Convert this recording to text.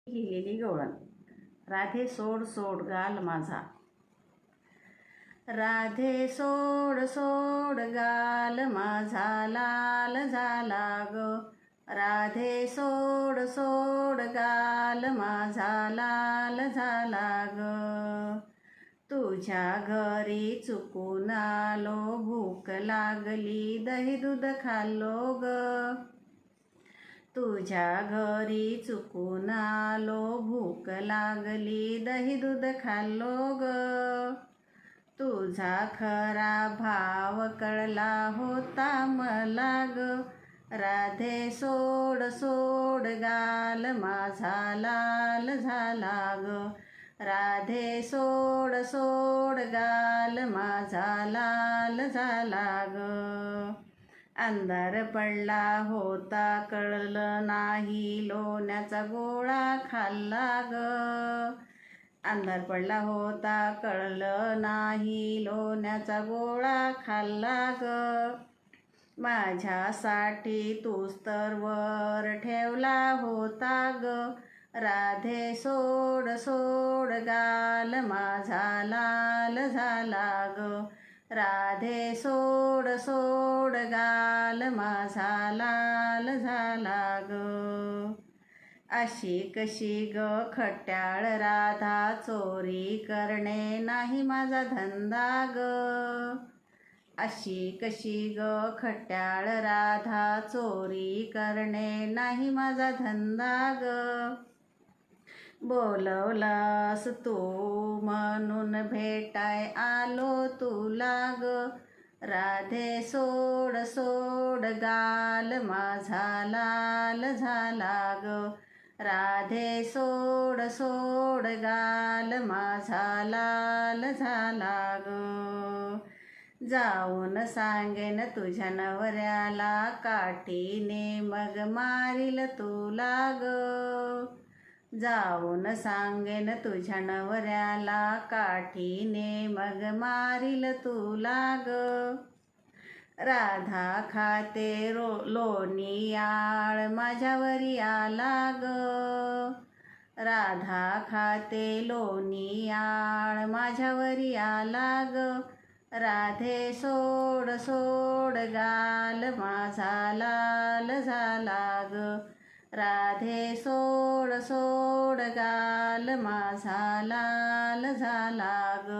लिहिलेली गवळण. राधे सोड सोड गाल माझा. राधे सोड सोड गाल माझा लाल झाला ग. राधे सोड सोड गाल माझा लाल झाला ग. तुझ्या घरी चुकून आलो, भूक लागली दही दूध खाल्लो ग. तुझ्या घरी चुकून आलो, भूक लागली दही दूध खाल्लो ग. तुझा खरा भाव कळला होता मला ग. राधे सोड सोड गाल माझा लाल झाला ग. राधे सोड सोड गाल माझा लाल झाला ग. अंधार पडला होता कळलं नाही, लोण्याचा गोळा खाल्ला ग. अंधार पडला होता कळलं नाही, लोण्याचा गोळा खाल्ला ग. माझ्यासाठी तूच तर वर ठेवला होता ग. राधे सोड सोड गाल माझा लाल झाला ग. राधे सोड सोड गाल माझा लाल झाला ग. अशी कशी ग खट्याळ राधा, चोरी करणे नाही माझा धंदा ग. अशी कशी ग खट्याळ राधा, चोरी करणे नाही माझा धंदा ग. बोलवलंस तू म्हणून भेटाय आलो तुला ग. राधे सोड सोड गाल माझा लाल झाला ग. राधे सोड सोड गाल माझा लाल झाला ग. जाऊन सांगेन तुझ्या नवऱ्याला, काठीने मग मारील तुला ग. जाऊन सांगेन तुझ्या नवऱ्याला, काठीने मग मारील तुला ग. राधा खाते लोणीयाळ माझ्यावरी आला ग. राधा खाते लोणीयाळ माझ्यावरी आला ग. राधे सोड सोड गाल माझा लाल झाला ग. राधे सोड सोड गाल माझा लाल झाला ग.